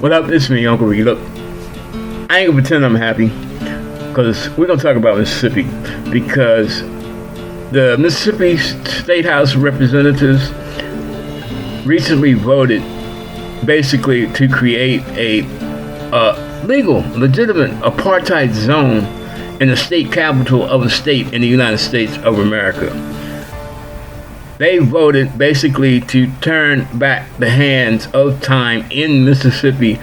What up? It's me, Uncle Reed. Look, I ain't gonna pretend I'm happy, because we're gonna talk about Mississippi, because the Mississippi State House of Representatives recently voted basically to create a legal, legitimate apartheid zone in the state capital of a state in the United States of America. They voted basically to turn back the hands of time in Mississippi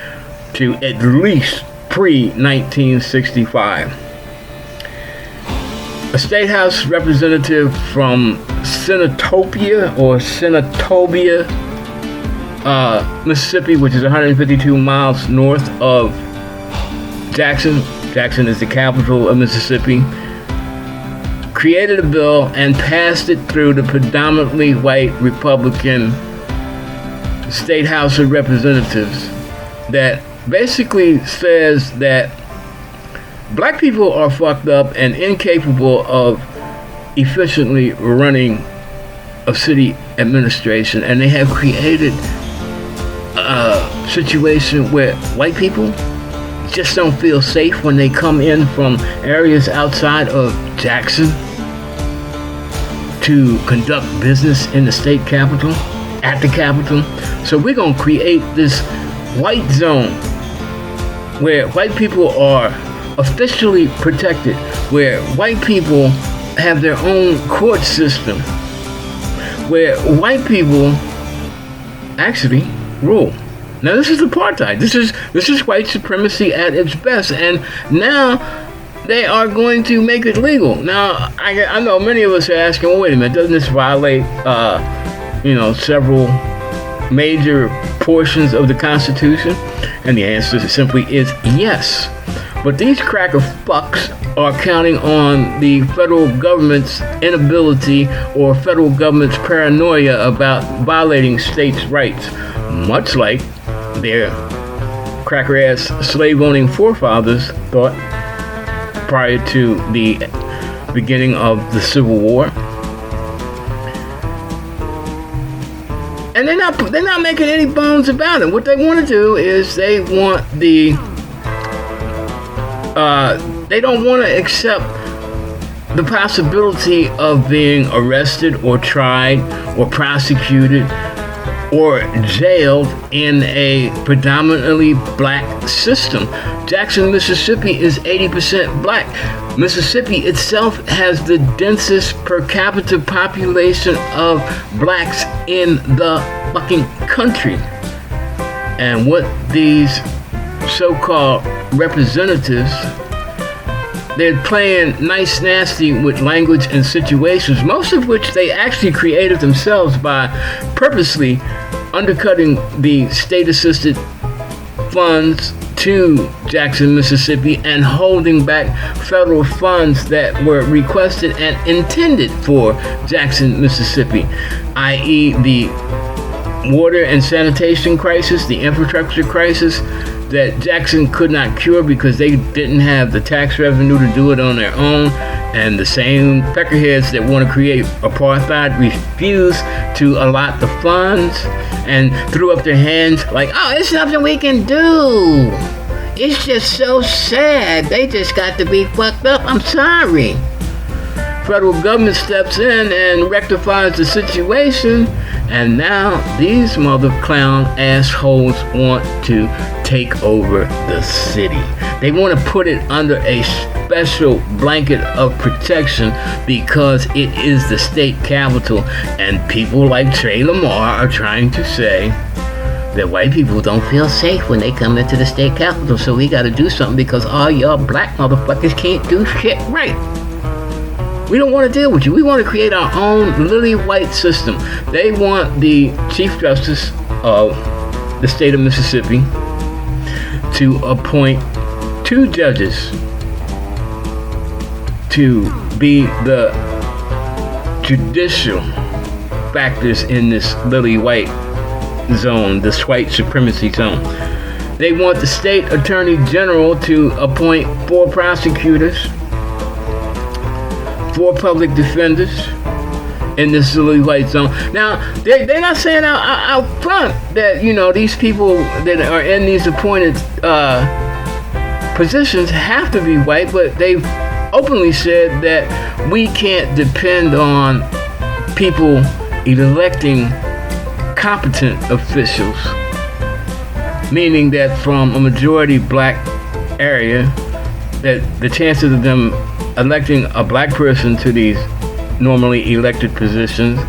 to at least pre-1965. A state house representative from Senatobia, Mississippi, which is 152 miles north of Jackson. Jackson is the capital of Mississippi. Created a bill and passed it through the predominantly white Republican State House of Representatives that basically says that black people are fucked up and incapable of efficiently running a city administration, and they have created a situation where white people just don't feel safe when they come in from areas outside of Jackson to conduct business in the state capital, at the capital. So we're going to create this white zone where white people are officially protected, where white people have their own court system, where white people actually rule. Now this is apartheid. This is white supremacy at its best, and now they are going to make it legal. Now I know many of us are asking, well, wait a minute, doesn't this violate several major portions of the Constitution? And the answer simply is yes. But these cracker fucks are counting on the federal government's inability or federal government's paranoia about violating states' rights, much like their cracker-ass slave-owning forefathers thought prior to the beginning of the Civil War. And they're not making any bones about it. What they want to do is they don't want to accept the possibility of being arrested or tried or prosecuted or jailed in a predominantly black system. Jackson, Mississippi is 80% black. Mississippi itself has the densest per capita population of blacks in the fucking country. And what these so-called representatives, they're playing nice nasty with language and situations, most of which they actually created themselves by purposely undercutting the state-assisted funds to Jackson, Mississippi, and holding back federal funds that were requested and intended for Jackson, Mississippi, i.e. the water and sanitation crisis, the infrastructure crisis that Jackson could not cure because they didn't have the tax revenue to do it on their own, and the same peckerheads that want to create apartheid refuse to allot the funds and threw up their hands like, oh, it's nothing we can do. It's just so sad. They just got to be fucked up. I'm sorry. Federal government steps in and rectifies the situation, and now these mother clown assholes want to take over the city. They want to put it under a special blanket of protection because it is the state capital, and people like Trey Lamar are trying to say that white people don't feel safe when they come into the state capital, so we got to do something because all y'all black motherfuckers can't do shit right. We don't want to deal with you. We want to create our own lily white system. They want the Chief Justice of the state of Mississippi to appoint 2 judges to be the judicial factors in this lily white zone, this white supremacy zone. They want the state attorney general to appoint 4 prosecutors, 4 public defenders, in this silly white zone. Now, they're not saying out front that, these people that are in these appointed positions have to be white, but they've openly said that we can't depend on people electing competent officials, meaning that from a majority black area, that the chances of them electing a black person to these normally elected positions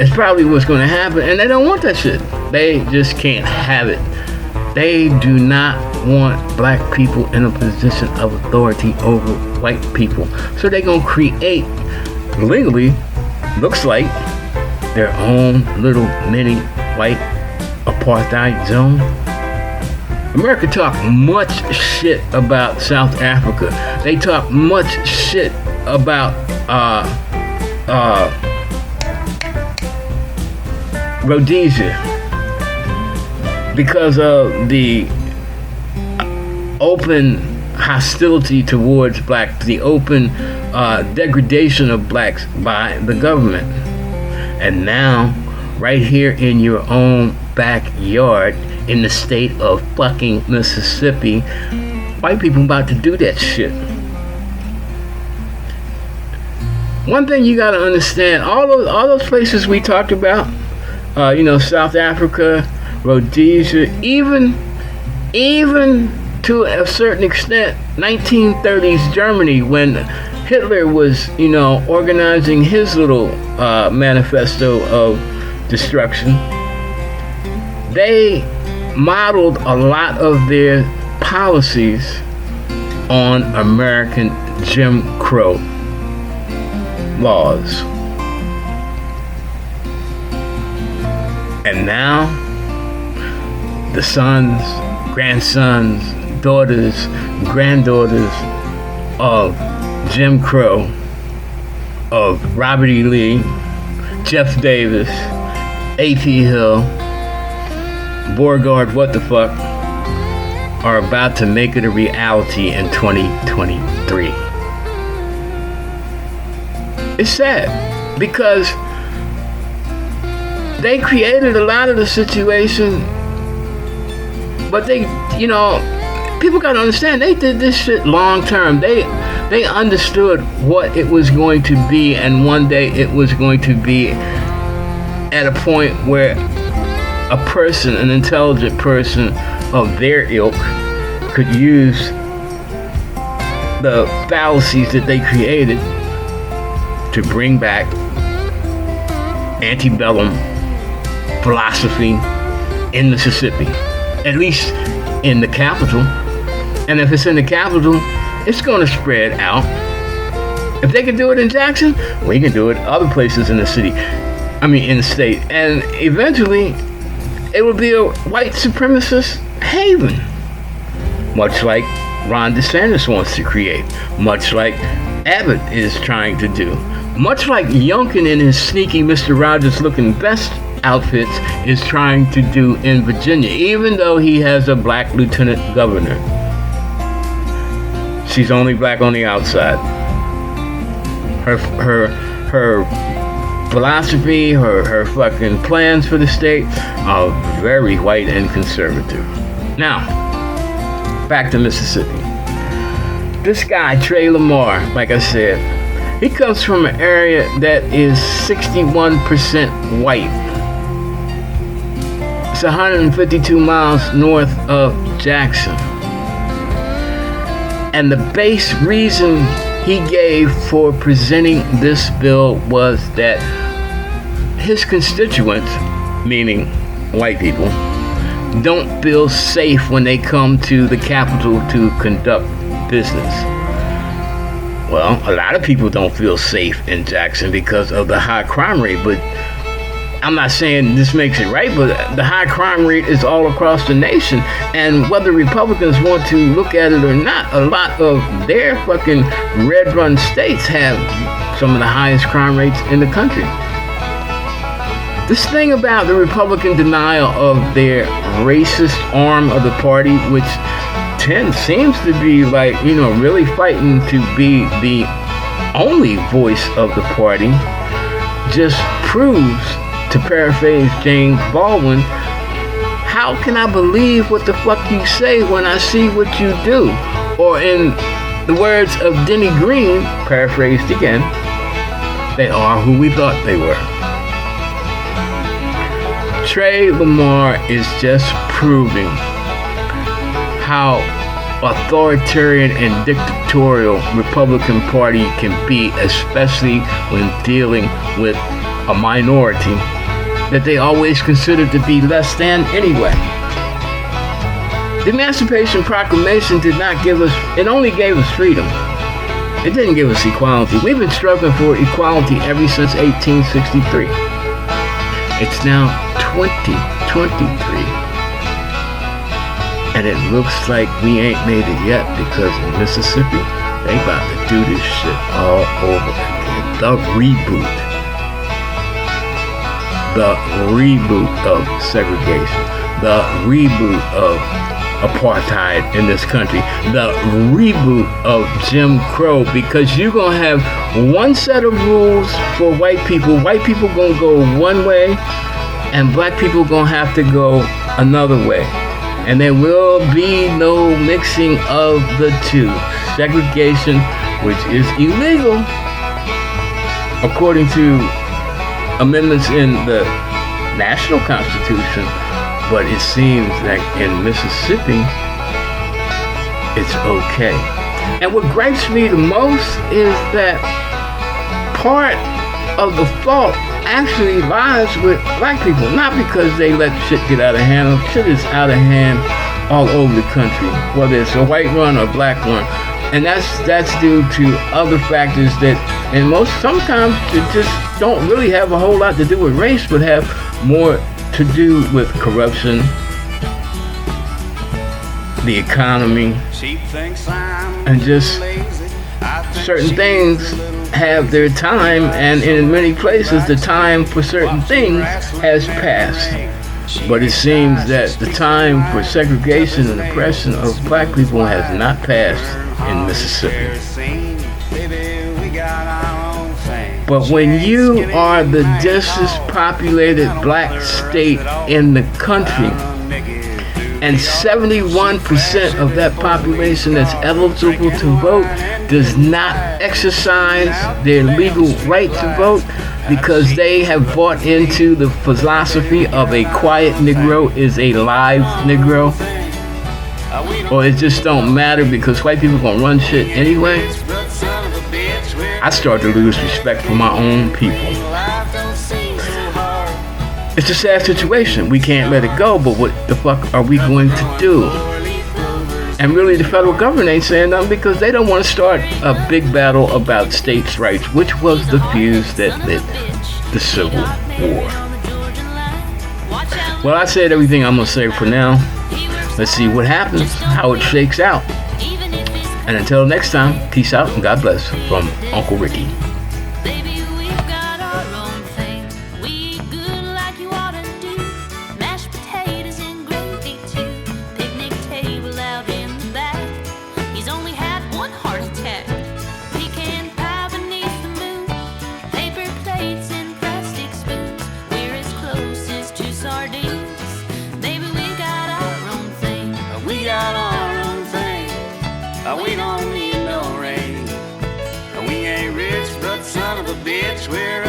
is probably what's going to happen, and they don't want that shit. They just can't have it. They do not want black people in a position of authority over white people. So they're going to create, legally, looks like, their own little mini white apartheid zone. America talk much shit about South Africa. They talk much shit about Rhodesia because of the open hostility towards blacks, the open degradation of blacks by the government. And now, right here in your own backyard, in the state of fucking Mississippi, white people about to do that shit. One thing you gotta understand, all those places we talked about, South Africa, Rhodesia, even to a certain extent, 1930s Germany, when Hitler was, organizing his little manifesto of destruction, they modeled a lot of their policies on American Jim Crow laws. And now, the sons, grandsons, daughters, granddaughters of Jim Crow, of Robert E. Lee, Jeff Davis, A.P. Hill, Beauregard, what the fuck, are about to make it a reality in 2023. It's sad because they created a lot of the situation, but they, people gotta understand, they did this shit long term. They understood what it was going to be, and one day it was going to be at a point where a person, an intelligent person of their ilk, could use the fallacies that they created to bring back antebellum philosophy in Mississippi, at least in the capital. And if it's in the capital, it's going to spread out. If they can do it in Jackson, we can do it other places in the city. In the state. And eventually, it will be a white supremacist haven. Much like Ron DeSantis wants to create. Much like Abbott is trying to do. Much like Youngkin in his sneaky Mr. Rogers looking best outfits is trying to do in Virginia, even though he has a black lieutenant governor. She's only black on the outside. Her philosophy, her fucking plans for the state are very white and conservative. Now, back to Mississippi. This guy, Trey Lamar, like I said, he comes from an area that is 61% white. It's 152 miles north of Jackson. And the base reason he gave for presenting this bill was that his constituents, meaning white people, don't feel safe when they come to the capital to conduct business. Well, a lot of people don't feel safe in Jackson because of the high crime rate, but I'm not saying this makes it right, but the high crime rate is all across the nation, and whether Republicans want to look at it or not, a lot of their fucking red-run states have some of the highest crime rates in the country. This thing about the Republican denial of their racist arm of the party, which seems to be like, really fighting to be the only voice of the party, just proves, to paraphrase James Baldwin, how can I believe what the fuck you say when I see what you do? Or in the words of Denny Green, paraphrased again, they are who we thought they were. Trey Lamar is just proving how authoritarian and dictatorial Republican Party can be, especially when dealing with a minority that they always considered to be less than anyway. The Emancipation Proclamation did not give us, it only gave us freedom. It didn't give us equality. We've been struggling for equality ever since 1863. It's now 2023. And it looks like we ain't made it yet, because in Mississippi, they about to do this shit all over again. The reboot of segregation, the reboot of apartheid in this country, the reboot of Jim Crow, because you're gonna have one set of rules for white people. White people gonna go one way, and black people gonna have to go another way. And there will be no mixing of the two. Segregation, which is illegal, according to amendments in the national constitution, but it seems like in Mississippi, it's okay. And what gripes me the most is that part of the fault actually lies with black people, not because they let shit get out of hand. Shit is out of hand all over the country, whether it's a white one or a black one. And that's due to other factors that, and sometimes it just don't really have a whole lot to do with race, but have more to do with corruption, the economy, and just certain things have their time, and in many places the time for certain things has passed. But it seems that the time for segregation and oppression of black people has not passed in Mississippi. But when you are the densest populated black state in the country, and 71% of that population that's eligible to vote does not exercise their legal right to vote because they have bought into the philosophy of a quiet Negro is a live Negro, or it just don't matter because white people gonna run shit anyway, I start to lose respect for my own people. It's a sad situation. We can't let it go, but what the fuck are we going to do? And really, the federal government ain't saying nothing because they don't want to start a big battle about states' rights, which was the fuse that lit the Civil War. Well, I said everything I'm going to say for now. Let's see what happens, how it shakes out. And until next time, peace out and God bless from Uncle Ricky. We don't need no rain. We ain't rich, but son of a bitch, we're